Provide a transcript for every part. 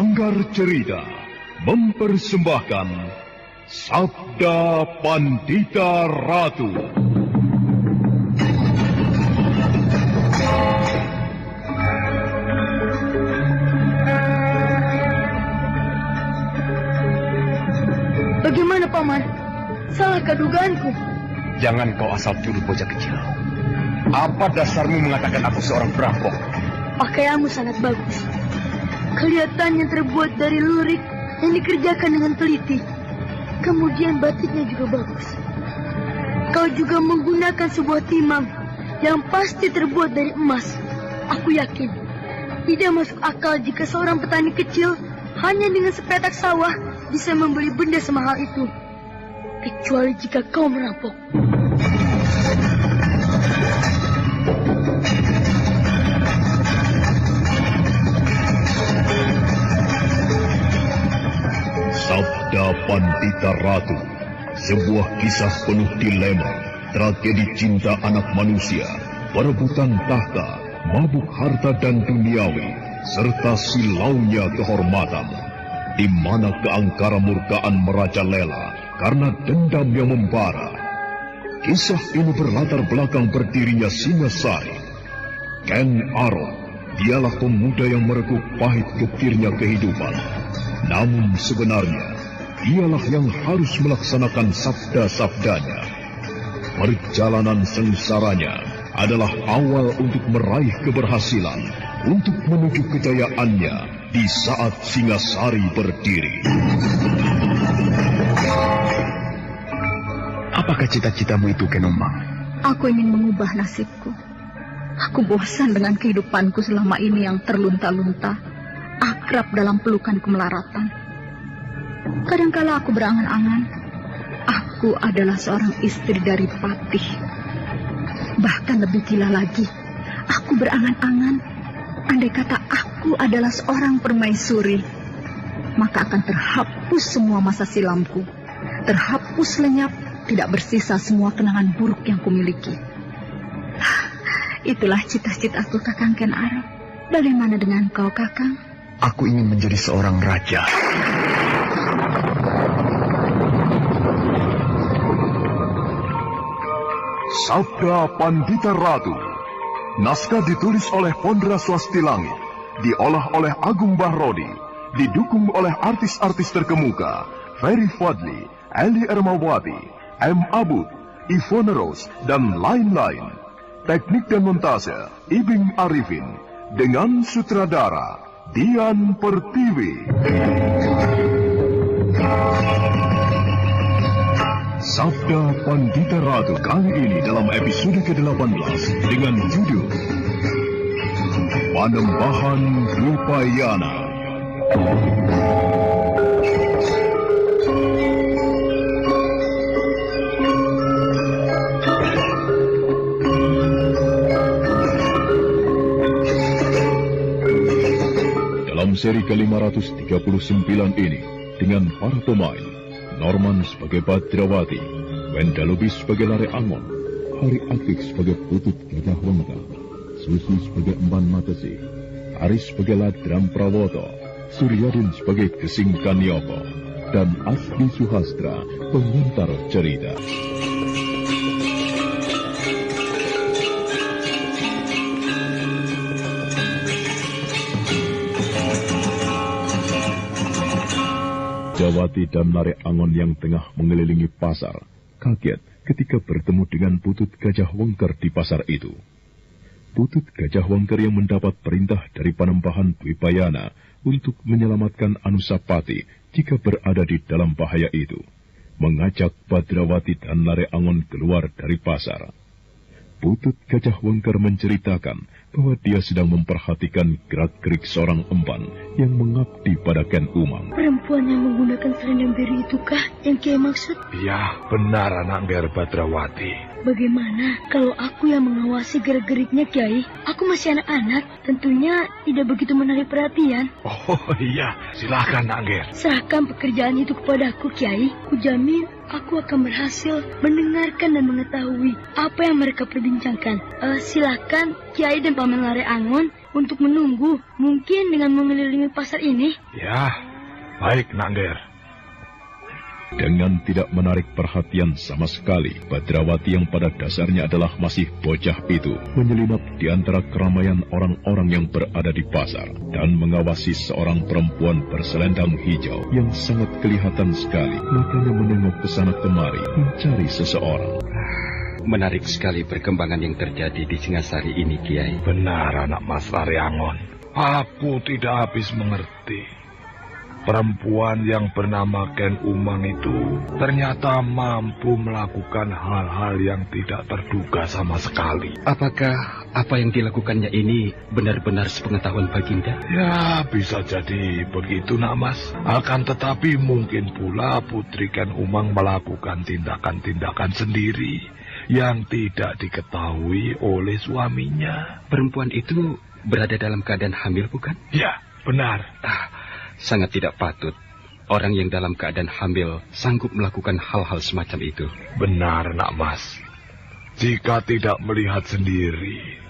Sanggar Cerita mempersembahkan Sabda Pandita Ratu. Bagaimana, Paman? Salahkah dugaanku? Jangan kau asal tuduh bocah kecil. Apa dasarmu mengatakan aku seorang perampok? Pakaianmu sangat bagus. Kelihatannya terbuat dari lurik yang dikerjakan dengan teliti. Kemudian batiknya juga bagus. Kau juga menggunakan sebuah timang yang pasti terbuat dari emas. Aku yakin tidak masuk akal jika seorang petani kecil hanya dengan sepetak sawah bisa membeli benda semahal itu. Kecuali jika kau merampok. Sabda Pandita Ratu, sebuah kisah penuh dilema, tragedi cinta anak manusia, perebutan tahta, mabuk harta dan duniawi, serta silaunya kehormatan, di mana keangkara murkaan merajalela karena dendam yang membara. Kisah ini berlatar belakang berdirinya Singasari. Ken Arok, dialah pemuda yang merekuk pahit getirnya kehidupan. Namun sebenarnya, dialah yang harus melaksanakan sabda-sabdanya. Perjalanan sengsaranya adalah awal untuk meraih keberhasilan, untuk menuju kejayaannya di saat Singasari berdiri. Apakah cita-citamu itu, Kenombang? Aku ingin mengubah nasibku. Aku bosan dengan kehidupanku selama ini yang terlunta-lunta, akrab dalam pelukan kemelaratan. Kadangkala aku berangan-angan, aku adalah seorang istri dari Patih. Bahkan lebih gila lagi, aku berangan-angan, andai kata aku adalah seorang permaisuri, maka akan terhapus semua masa silamku, terhapus lenyap, tidak bersisa semua kenangan buruk yang kumiliki. Itulah cita-citaku, Kakang Ken Arok. Bagaimana dengan kau, Kakang? Aku ingin menjadi seorang raja. Sabda Pandita Ratu. Naskah ditulis oleh Pondra Swasti Langit, diolah oleh Agung Bahrodi, didukung oleh artis-artis terkemuka Ferry Fadli, Eli Ermawati, M. Abud, Ivone Rose, dan lain-lain. Teknik dan montase Ibing Arifin, dengan sutradara Dian Pertiwi. Sabda Pandita Ratu kali ini dalam episode ke-18 dengan judul Panembahan Dwipayana. Dalam seri ke-539 ini, dengan para pemain, Norman sebagai Badrawati, Wenda Lubis sebagai Lare Angon, Hari Akik sebagai Putut Gajah Wengker, Susi sebagai Emban Matesi, Aris sebagai Ladram Prawoto, Suryadin sebagai Gesing Kanyoko, dan Asli Suhastra, pengantar cerita. Jawati dan Lare Angon yang tengah mengelilingi pasar kaget ketika bertemu dengan Putut Gajah Wengker di pasar itu. Putut Gajah Wengker yang mendapat perintah dari Panembahan Dwipayana untuk menyelamatkan Anusapati jika berada di dalam bahaya itu, mengajak Badrawati dan Lare Angon keluar dari pasar. Putut Gajah Wengker menceritakan bahwa dia sedang memperhatikan gerak-gerik seorang emban yang mengabdi pada Ken Umang. Perempuan yang menggunakan selendang biru itukah yang Kiai maksud? Iya, benar anak Ger Badrawati. Bagaimana kalau aku yang mengawasi gerak-geriknya, Kiai? Aku masih anak-anak, tentunya tidak begitu menarik perhatian. Oh iya, silakan Nak Ger. Serahkan pekerjaan itu kepadaku, Kiai. Kujamin aku akan berhasil mendengarkan dan mengetahui apa yang mereka perbincangkan. Silakan Kiai dan Paman Lare Angon untuk menunggu. Mungkin dengan mengelilingi pasar ini. Ya, baik Nak Ger. Dengan tidak menarik perhatian sama sekali, Badrawati yang pada dasarnya adalah masih bocah itu menyelinap di antara keramaian orang-orang yang berada di pasar dan mengawasi seorang perempuan berselendang hijau yang sangat kelihatan sekali. Matanya menengok ke sana kemari mencari seseorang. Menarik sekali perkembangan yang terjadi di Singasari ini, Kiai. Benar anak Mas Laryangon. Aku tidak habis mengerti. Perempuan yang bernama Ken Umang itu ternyata mampu melakukan hal-hal yang tidak terduga sama sekali. Apakah apa yang dilakukannya ini benar-benar sepengetahuan Baginda? Ya, bisa jadi begitu Nak Mas. Akan tetapi mungkin pula Putri Ken Umang melakukan tindakan-tindakan sendiri yang tidak diketahui oleh suaminya. Perempuan itu berada dalam keadaan hamil, bukan? Ya, benar. Sangat tidak patut. Orang yang dalam keadaan hamil sanggup melakukan hal-hal semacam itu. Benar, Nak Mas. Jika tidak melihat sendiri,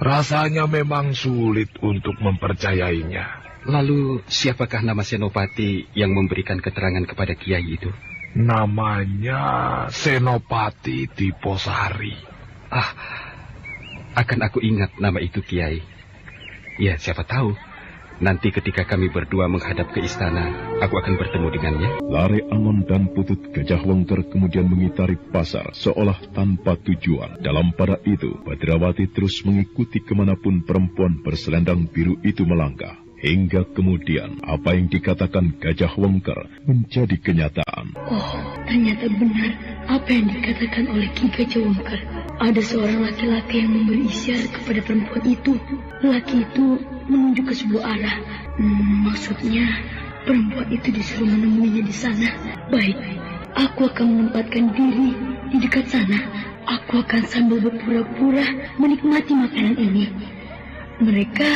rasanya memang sulit untuk mempercayainya. Lalu, siapakah nama Senopati yang memberikan keterangan kepada Kiai itu? Namanya Senopati Diposari. Akan aku ingat nama itu, Kiai. Ya, siapa tahu. Nanti ketika kami berdua menghadap ke istana, aku akan bertemu dengannya. Lare Angon dan Putut Gajah Wengker kemudian mengitari pasar seolah tanpa tujuan. Dalam pada itu, Badrawati terus mengikuti kemanapun perempuan berselendang biru itu melangkah. Hingga kemudian apa yang dikatakan Gajah Wengker menjadi kenyataan. Oh, ternyata benar apa yang dikatakan oleh Ki Gajah Wengker. Ada seorang laki-laki yang memberi isyarat kepada perempuan itu. Laki itu menunjuk ke sebuah arah. Maksudnya perempuan itu disuruh menemuinya di sana. Baik, aku akan menempatkan diri di dekat sana. Aku akan sambil berpura-pura menikmati makanan ini. Mereka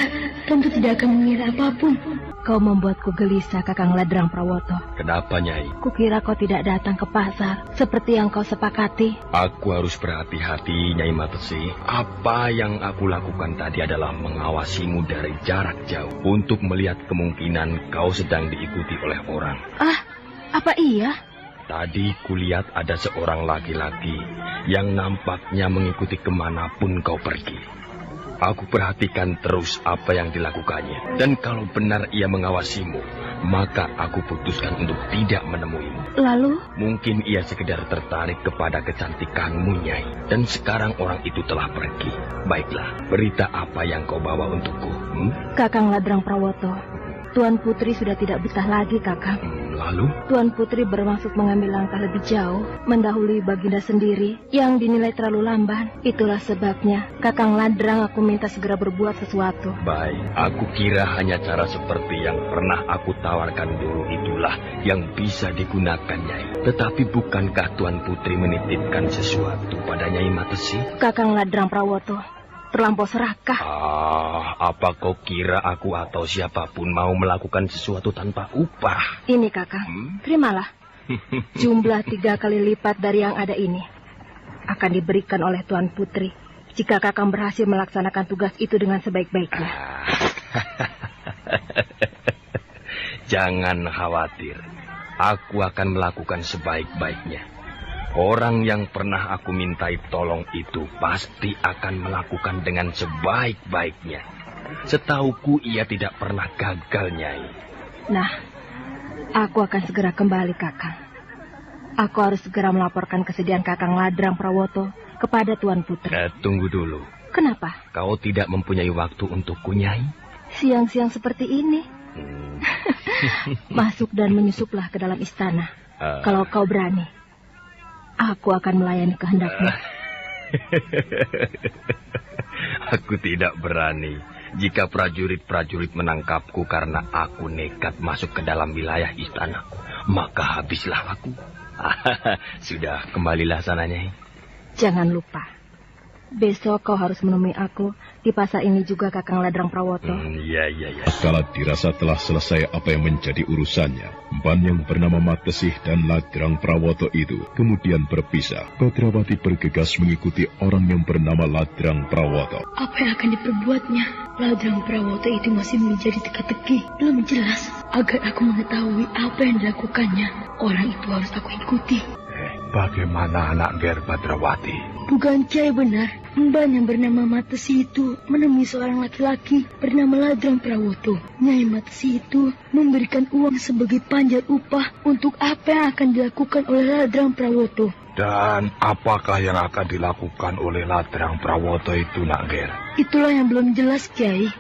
tentu tidak akan mengira apapun. Kau membuatku gelisah, Kakang Ladrang Prawoto. Kenapa, Nyai? Kukira kau tidak datang ke pasar seperti yang kau sepakati. Aku harus berhati-hati, Nyai Matesi. Apa yang aku lakukan tadi adalah mengawasimu dari jarak jauh untuk melihat kemungkinan kau sedang diikuti oleh orang. Apa iya? Tadi kulihat ada seorang laki-laki yang nampaknya mengikuti kemanapun kau pergi. Aku perhatikan terus apa yang dilakukannya. Dan kalau benar ia mengawasimu, maka aku putuskan untuk tidak menemuimu. Lalu? Mungkin ia sekedar tertarik kepada kecantikanmu, Nyai. Dan sekarang orang itu telah pergi. Baiklah, berita apa yang kau bawa untukku? Kakang Ladrang Prawoto, Tuan Putri sudah tidak betah lagi, Kakang. Lalu? Tuan Putri bermaksud mengambil langkah lebih jauh, mendahului Baginda sendiri, yang dinilai terlalu lamban. Itulah sebabnya, Kakang Ladrang, aku minta segera berbuat sesuatu. Baik, aku kira hanya cara seperti yang pernah aku tawarkan dulu itulah yang bisa digunakan, Nyai. Tetapi bukankah Tuan Putri menitipkan sesuatu pada Nyai Matesi? Kakang Ladrang Prawoto, terlampau serakah. Apa kau kira aku atau siapapun mau melakukan sesuatu tanpa upah? Ini, Kakang, terimalah. Jumlah 3 kali lipat dari yang ada ini akan diberikan oleh Tuan Putri jika Kakang berhasil melaksanakan tugas itu dengan sebaik-baiknya. Jangan khawatir, aku akan melakukan sebaik-baiknya. Orang yang pernah aku mintai tolong itu pasti akan melakukan dengan sebaik-baiknya. Setauku ia tidak pernah gagal, Nyai. Nah, aku akan segera kembali, Kakang. Aku harus segera melaporkan kesediaan Kakang Ladrang Prawoto kepada Tuan Putri. Tunggu dulu. Kenapa? Kau tidak mempunyai waktu untukku, Nyai? Siang-siang seperti ini. Masuk dan menyusuplah ke dalam istana. Kalau kau berani, aku akan melayani kehendakmu. Aku tidak berani jika prajurit-prajurit menangkapku karena aku nekat masuk ke dalam wilayah istanaku. Maka habislah aku. Sudah, kembalilah sana, Nyai. Jangan lupa, Besok kau harus menemui aku di pasar ini juga, Kakang Ladrang Prawoto. Iya. Kala dirasa telah selesai apa yang menjadi urusannya, empan yang bernama Matesih dan Ladrang Prawoto itu kemudian berpisah. Badrawati bergegas mengikuti orang yang bernama Ladrang Prawoto. Apa yang akan diperbuatnya? Ladrang Prawoto itu masih menjadi teka-teki. Belum jelas. Agar aku mengetahui apa yang dilakukannya, orang itu harus aku ikuti. Bagaimana anak Ger Badrawati? Dugaan Kiai benar. Emban yang bernama Matesi itu menemui seorang laki-laki bernama Ladrang Prawoto. Nyai Matesi itu memberikan uang sebagai panjar upah untuk apa yang akan dilakukan oleh Ladrang Prawoto. Dan apakah yang akan dilakukan oleh Ladrang Prawoto itu, Nak Ger? Itulah yang belum jelas, Kiai.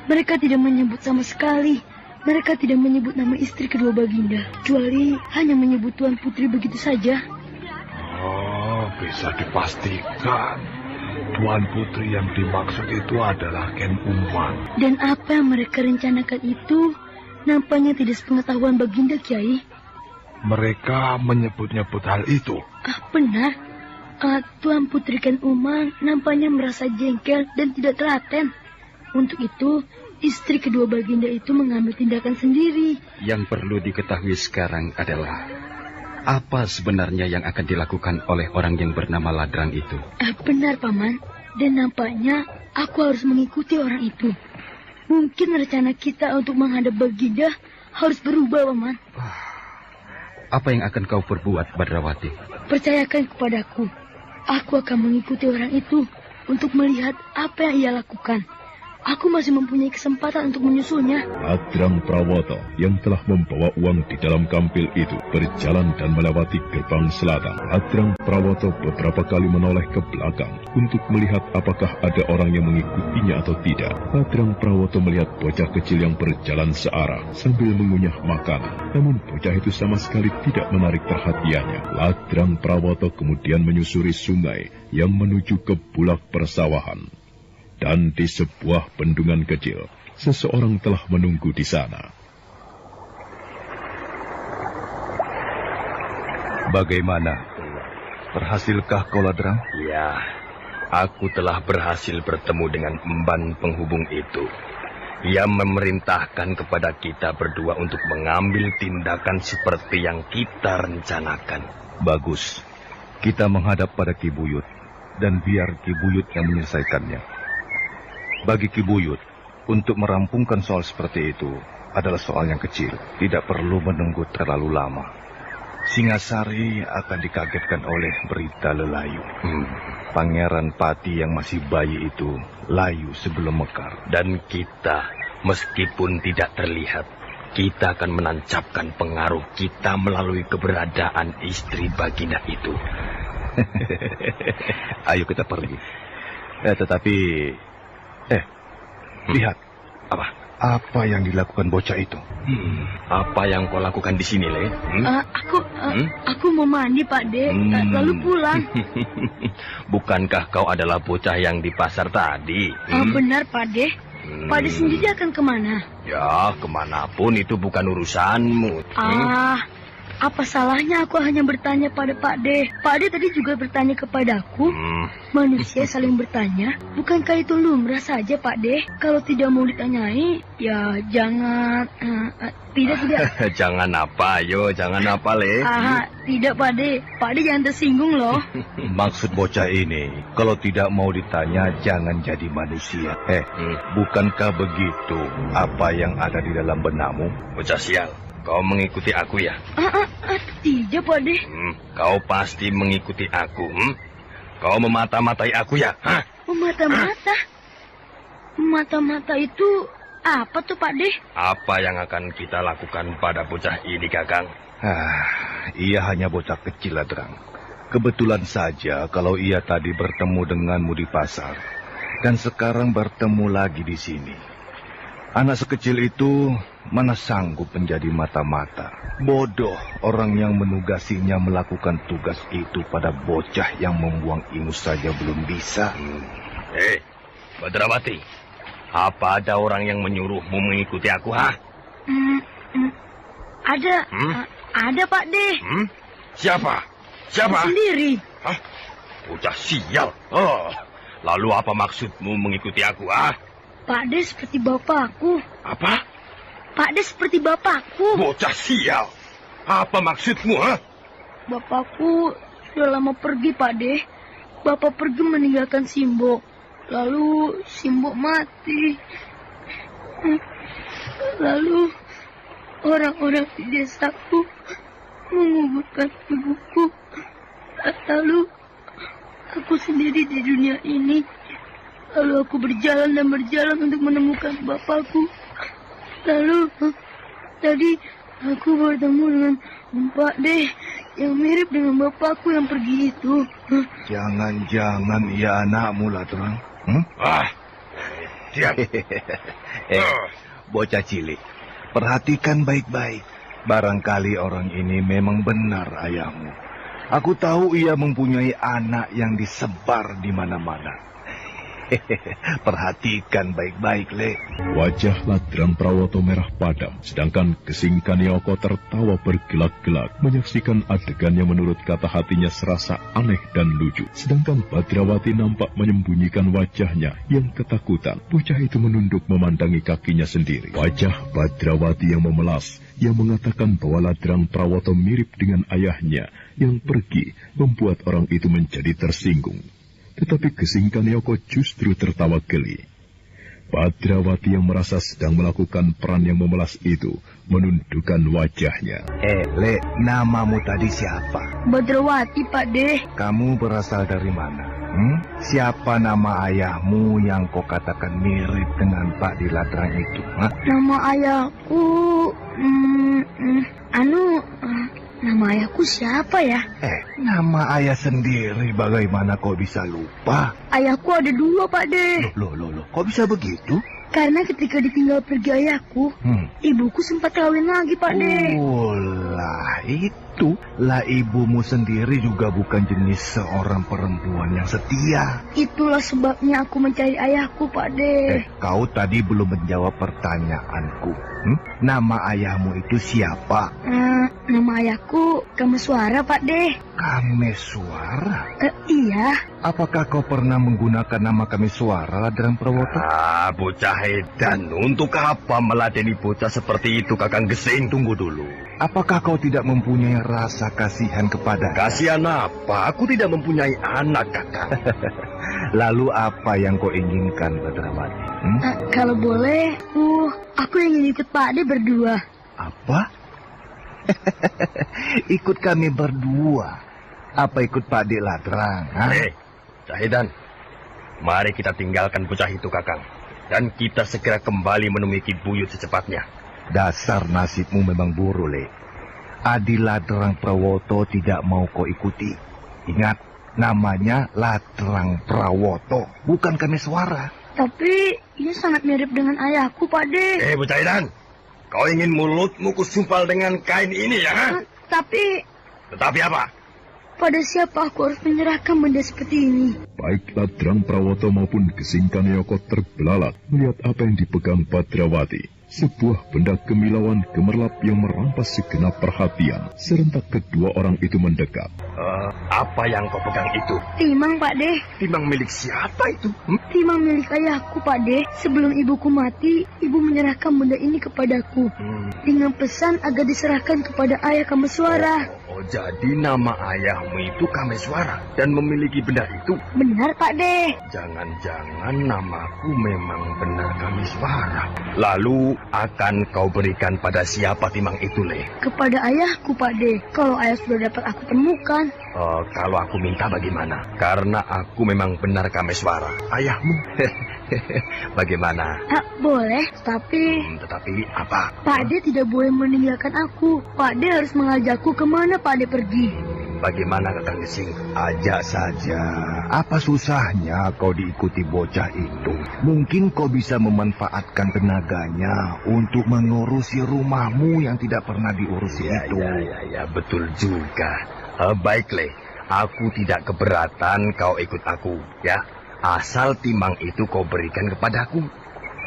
Mereka tidak menyebut sama sekali. Mereka tidak menyebut nama istri kedua Baginda, kecuali hanya menyebut Tuan Putri begitu saja. Oh, bisa dipastikan Tuan Putri yang dimaksud itu adalah Ken Umang. Dan apa yang mereka rencanakan itu nampaknya tidak sepengetahuan Baginda, Kiai. Mereka menyebut-nyebut hal itu. Benar. Tuan Putri Ken Umang nampaknya merasa jengkel dan tidak telaten. Untuk itu, istri kedua Baginda itu mengambil tindakan sendiri. Yang perlu diketahui sekarang adalah apa sebenarnya yang akan dilakukan oleh orang yang bernama Ladrang itu. Benar, Paman. Dan nampaknya aku harus mengikuti orang itu. Mungkin rencana kita untuk menghadap Baginda harus berubah, Paman. Apa yang akan kau perbuat, Badrawati? Percayakan kepadaku. Aku akan mengikuti orang itu untuk melihat apa yang ia lakukan. Aku masih mempunyai kesempatan untuk menyusulnya. Ladrang Prawoto yang telah membawa uang di dalam kampil itu berjalan dan melewati gerbang selatan. Ladrang Prawoto beberapa kali menoleh ke belakang untuk melihat apakah ada orang yang mengikutinya atau tidak. Ladrang Prawoto melihat bocah kecil yang berjalan searah sambil mengunyah makanan. Namun bocah itu sama sekali tidak menarik perhatiannya. Ladrang Prawoto kemudian menyusuri sungai yang menuju ke bulak persawahan. Dan di sebuah bendungan kecil, seseorang telah menunggu di sana. Bagaimana? Berhasilkah kau, Ladrang? Ya, aku telah berhasil bertemu dengan emban penghubung itu. Ia memerintahkan kepada kita berdua untuk mengambil tindakan seperti yang kita rencanakan. Bagus. Kita menghadap pada Ki Buyut, dan biar Ki Buyut yang menyelesaikannya. Bagi Ki Buyut, untuk merampungkan soal seperti itu adalah soal yang kecil. Tidak perlu menunggu terlalu lama. Singasari akan dikagetkan oleh berita lelayu. Pangeran Pati yang masih bayi itu layu sebelum mekar. Dan kita, meskipun tidak terlihat, kita akan menancapkan pengaruh kita melalui keberadaan istri Baginda itu. Ayo kita pergi. Tetapi... lihat. Apa yang dilakukan bocah itu? Apa yang kau lakukan di sini, Le? Aku mau mandi, Pak De, lalu pulang. Bukankah kau adalah bocah yang di pasar tadi? Benar, Pak De. Pak De sendiri akan kemana? Ya, kemanapun itu bukan urusanmu. Apa salahnya aku hanya bertanya pada Pak De? Pak De tadi juga bertanya kepadaku. Manusia saling bertanya. Bukankah itu lumrah saja, Pak De? Kalau tidak mau ditanyai, ya jangan... Tidak. Jangan apa, yo, jangan apa, Le? Tidak, Pak De. Pak De jangan tersinggung, loh. Maksud bocah ini, kalau tidak mau ditanya, jangan jadi manusia. Bukankah begitu apa yang ada di dalam benakmu? Bocah sial. Kau mengikuti aku ya? Tidak, Pak De. Kau pasti mengikuti aku. Kau memata-matai aku ya? Memata-mata? Mata-mata itu apa tuh, Pak De? Apa yang akan kita lakukan pada bocah ini, Kakang? Ia hanya bocah kecil, Ladrang. Kebetulan saja kalau ia tadi bertemu denganmu di pasar. Dan sekarang bertemu lagi di sini. Anak sekecil itu mana sanggup menjadi mata-mata. Bodoh orang yang menugasinya melakukan tugas itu pada bocah yang membuang ingus saja belum bisa. Badrawati, apa ada orang yang menyuruhmu mengikuti aku, Ada. Ada, Pak De. Siapa? Sendiri. Bocah sial. Lalu apa maksudmu mengikuti aku, ah? Pak De seperti bapakku. Apa? Pak De seperti bapakku. Bocah sial. Apa maksudmu, ha? Bapakku sudah lama pergi, Pak De. Bapak pergi meninggalkan Simbo. Lalu Simbo mati. Lalu orang-orang di desaku menguburkan ibuku. Lalu aku sendiri di dunia ini. Lalu aku berjalan dan berjalan untuk menemukan bapakku. Lalu tadi aku bertemu dengan Pak De yang mirip dengan bapakku yang pergi itu. Jangan-jangan ia anakmu, Ladrang. Diam. Bocah cilik, perhatikan baik-baik. Barangkali orang ini memang benar ayahmu. Aku tahu ia mempunyai anak yang disebar di mana-mana. Perhatikan baik-baik, Le. Wajah Ladrang Prawoto merah padam, sedangkan Gesing Kanioko tertawa bergelak-gelak menyaksikan adegan yang menurut kata hatinya serasa aneh dan lucu. Sedangkan Badrawati nampak menyembunyikan wajahnya yang ketakutan. Bocah itu menunduk memandangi kakinya sendiri. Wajah Badrawati yang memelas, yang mengatakan bahwa Ladrang Prawoto mirip dengan ayahnya yang pergi, membuat orang itu menjadi tersinggung. Tetapi Gesing Kanioko justru tertawa geli. Badrawati yang merasa sedang melakukan peran yang memelas itu menundukkan wajahnya. Le, namamu tadi siapa? Badrawati, Pak De. Kamu berasal dari mana? Siapa nama ayahmu yang kau katakan mirip dengan Pak Diladrang itu? Nama ayahku... nama ayahku siapa ya? Nama ayah sendiri bagaimana kau bisa lupa? Ayahku ada dua, Pak De. Loh, kok bisa begitu? Karena ketika ditinggal pergi ayahku, ibuku sempat kawin lagi, Pak De. Oh lah, itu. Lah ibumu sendiri juga bukan jenis seorang perempuan yang setia. Itulah sebabnya aku mencari ayahku, Pak De. Kau tadi belum menjawab pertanyaanku. Nama ayahmu itu siapa? Nama ayahku Kameswara, Pak De. Kameswara? Iya. Apakah kau pernah menggunakan nama Kameswara, Ladrang Prawoto? Bocah edan. Untuk apa meladeni bocah seperti itu, Kakang Gesing? Tunggu dulu. Apakah kau tidak mempunyai rasa kasihan kepada? Kasihan apa? Aku tidak mempunyai anak, Kakang. Lalu apa yang kau inginkan, Badrawati? Kalau boleh, aku ingin ikut Pak De berdua. Apa? Ikut kami berdua? Apa ikut Pak De Ladrang? Cahidan, mari kita tinggalkan bocah itu, Kakang. Dan kita segera kembali menemui Ki Buyut secepatnya. Dasar nasibmu memang buruk, Le. Adi Ladrang Prawoto tidak mau kau ikuti. Ingat, namanya Ladrang Prawoto, bukan Kameswara. Tapi ini sangat mirip dengan ayahku, Pak De. Bocah edan, kau ingin mulutmu kusumpal dengan kain ini, ya? Tetapi apa? Pada siapa aku harus menyerahkan benda seperti ini? Baik Ladrang Prawoto maupun Gesing Kanioko terbelalak melihat apa yang dipegang Badrawati. Sebuah benda kemilauan gemerlap yang merampas segenap perhatian. Serentak kedua orang itu mendekat. Apa yang kau pegang itu? Timang, Pak De. Timang milik siapa itu? Timang milik ayahku, Pak De. Sebelum ibuku mati, ibu menyerahkan benda ini kepadaku. Dengan pesan agar diserahkan kepada ayah Kameswara. Jadi nama ayahmu itu Kameswara dan memiliki benda itu? Benar, Pak De. Jangan-jangan namaku memang benar Kameswara. Lalu akan kau berikan pada siapa timang itu, Le? Kepada ayahku, Pak De. Kalau ayah sudah dapat aku temukan. Kalau aku minta bagaimana? Karena aku memang benar Kameswara. Ayahmu? Bagaimana? Boleh, tapi... Tetapi apa? Pak De tidak boleh meninggalkan aku. Pak De harus mengajakku kemana Pak De pergi. Bagaimana, Kakang Gesing? Ajak saja. Apa susahnya kau diikuti bocah itu? Mungkin kau bisa memanfaatkan tenaganya untuk mengurusi rumahmu yang tidak pernah diurusi itu. Ya, betul juga. Baik, Le. Aku tidak keberatan kau ikut aku, ya. Asal timang itu kau berikan kepadaku.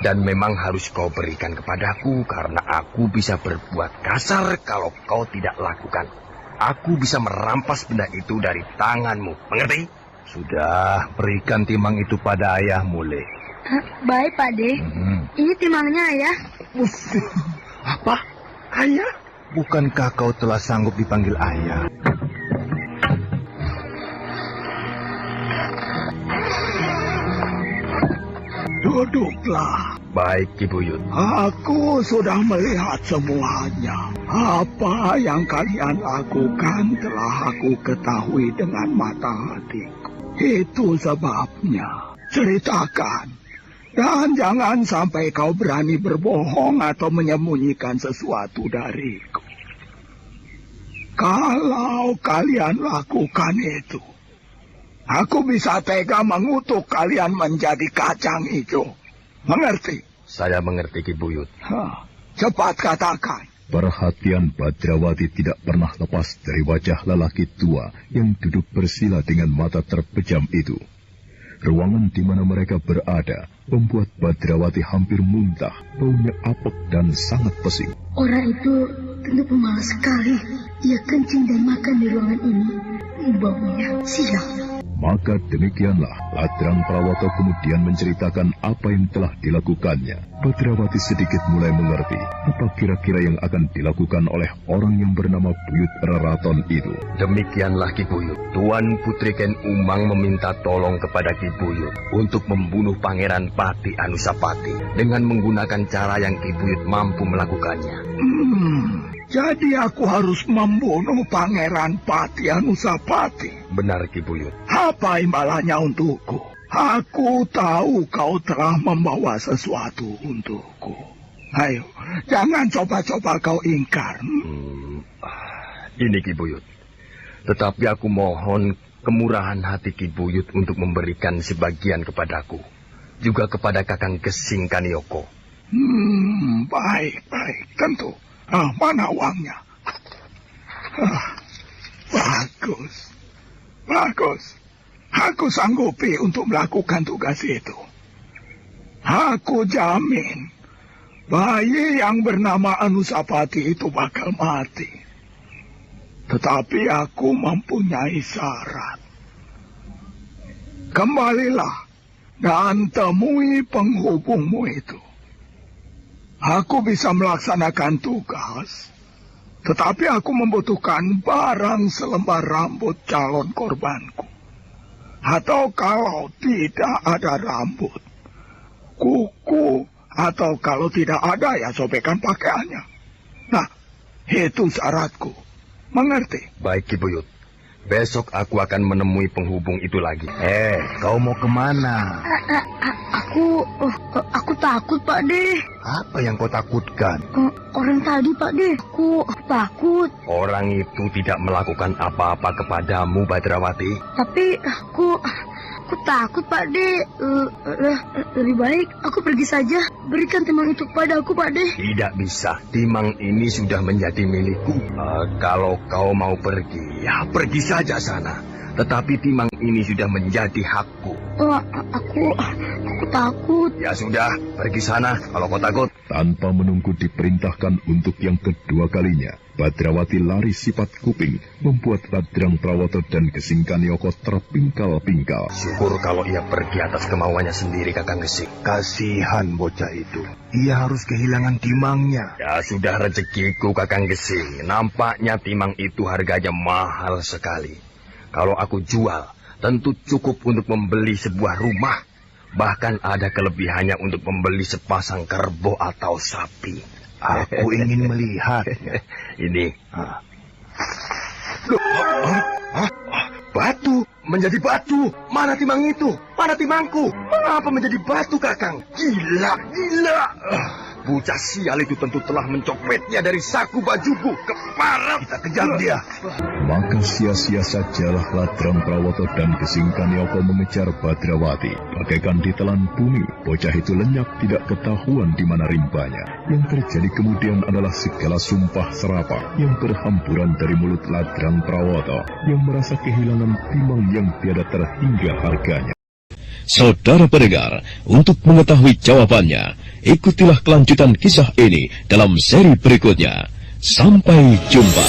Dan memang harus kau berikan kepadaku karena aku bisa berbuat kasar kalau kau tidak lakukan. Aku bisa merampas benda itu dari tanganmu, mengerti? Sudah, berikan timang itu pada ayahmu, Le. Baik, Pak De. Ini timangnya, Ayah. Apa? Ayah? Bukankah kau telah sanggup dipanggil ayah? Duduklah. Baik, Ki Buyut. Aku sudah melihat semuanya. Apa yang kalian lakukan telah aku ketahui dengan mata hatiku. Itu sebabnya. Ceritakan. Dan jangan sampai kau berani berbohong atau menyembunyikan sesuatu dariku. Kalau kalian lakukan itu, aku bisa tega mengutuk kalian menjadi kacang hijau. Mengerti? Saya mengerti, Ki Buyut. Cepat katakan. Perhatian Badrawati tidak pernah lepas dari wajah lelaki tua yang duduk bersila dengan mata terpejam itu. Ruangan di mana mereka berada membuat Badrawati hampir muntah, baunya apek dan sangat pesing. Orang itu tentu pemalas sekali. Ia kencing dan makan di ruangan ini. Baunya sial. Maka demikianlah Ladrang Prawoto kemudian menceritakan apa yang telah dilakukannya. Badrawati sedikit mulai mengerti apa kira-kira yang akan dilakukan oleh orang yang bernama Buyut Raraton itu. Demikianlah, Ki Buyut. Tuan Putri Ken Umang meminta tolong kepada Ki Buyut untuk membunuh Pangeran Pati Anusapati dengan menggunakan cara yang Ki Buyut mampu melakukannya. Jadi aku harus membunuh Pangeran Pati Anusapati. Benar, Ki Buyut. Apa imbalannya untukku? Aku tahu kau telah membawa sesuatu untukku. Ayo, jangan coba-coba kau ingkar. Ini, Ki Buyut. Tetapi aku mohon kemurahan hati Ki Buyut untuk memberikan sebagian kepadaku. Juga kepada Kakang Gesing Kanioko. Baik. Tentu. Mana uangnya? Bagus. Aku sanggupi untuk melakukan tugas itu. Aku jamin bayi yang bernama Anusapati itu bakal mati. Tetapi aku mempunyai syarat. Kembalilah dan temui penghubungmu itu. Aku bisa melaksanakan tugas, tetapi aku membutuhkan barang selembar rambut calon korbanku. Atau kalau tidak ada rambut, kuku, atau kalau tidak ada ya sobekan pakaiannya. Nah, itu syaratku. Mengerti? Baik, Ki Buyut. Besok aku akan menemui penghubung itu lagi. Kau mau kemana? Aku takut, Pak De. Apa yang kau takutkan? Orang tadi, Pak De. Aku takut. Orang itu tidak melakukan apa-apa kepadamu, Badrawati. Tapi aku takut, Pak De. Lebih baik aku pergi saja. Berikan timang itu padaku, Pak De. Tidak bisa. Timang ini sudah menjadi milikku. Kalau kau mau pergi, ya pergi saja sana. Tetapi timang ini sudah menjadi hakku. Aku takut. Ya sudah, pergi sana kalau kau takut. Tanpa menunggu diperintahkan untuk yang kedua kalinya, Badrawati lari sifat kuping, membuat Ladrang Prawoto dan Gesing Kanioko terpingkal-pingkal. Syukur kalau ia pergi atas kemauannya sendiri, Kakang Gesing. Kasihan bocah itu. Ia harus kehilangan timangnya. Ya sudah, rezekiku, Kakang Gesing. Nampaknya timang itu harganya mahal sekali. Kalau aku jual, tentu cukup untuk membeli sebuah rumah. Bahkan ada kelebihannya untuk membeli sepasang kerbau atau sapi. Aku ingin melihat. Ini. Batu. Menjadi batu. Mana timang itu? Mana timangku? Mengapa menjadi batu, Kakang? Gila. Bocah sial itu tentu telah mencopetnya dari saku bajuku. Keparat. Kita kejar dia. Maka sia-sia sajalah Ladrang Prawoto dan Gesing Kanioko mengejar Badrawati. Bagaikan ditelan bumi, bocah itu lenyap tidak ketahuan di mana rimbanya. Yang terjadi kemudian adalah segala sumpah serapah yang berhamburan dari mulut Ladrang Prawoto yang merasa kehilangan timang yang tiada terhingga harganya. Saudara pendengar, untuk mengetahui jawabannya, ikutilah kelanjutan kisah ini dalam seri berikutnya. Sampai jumpa.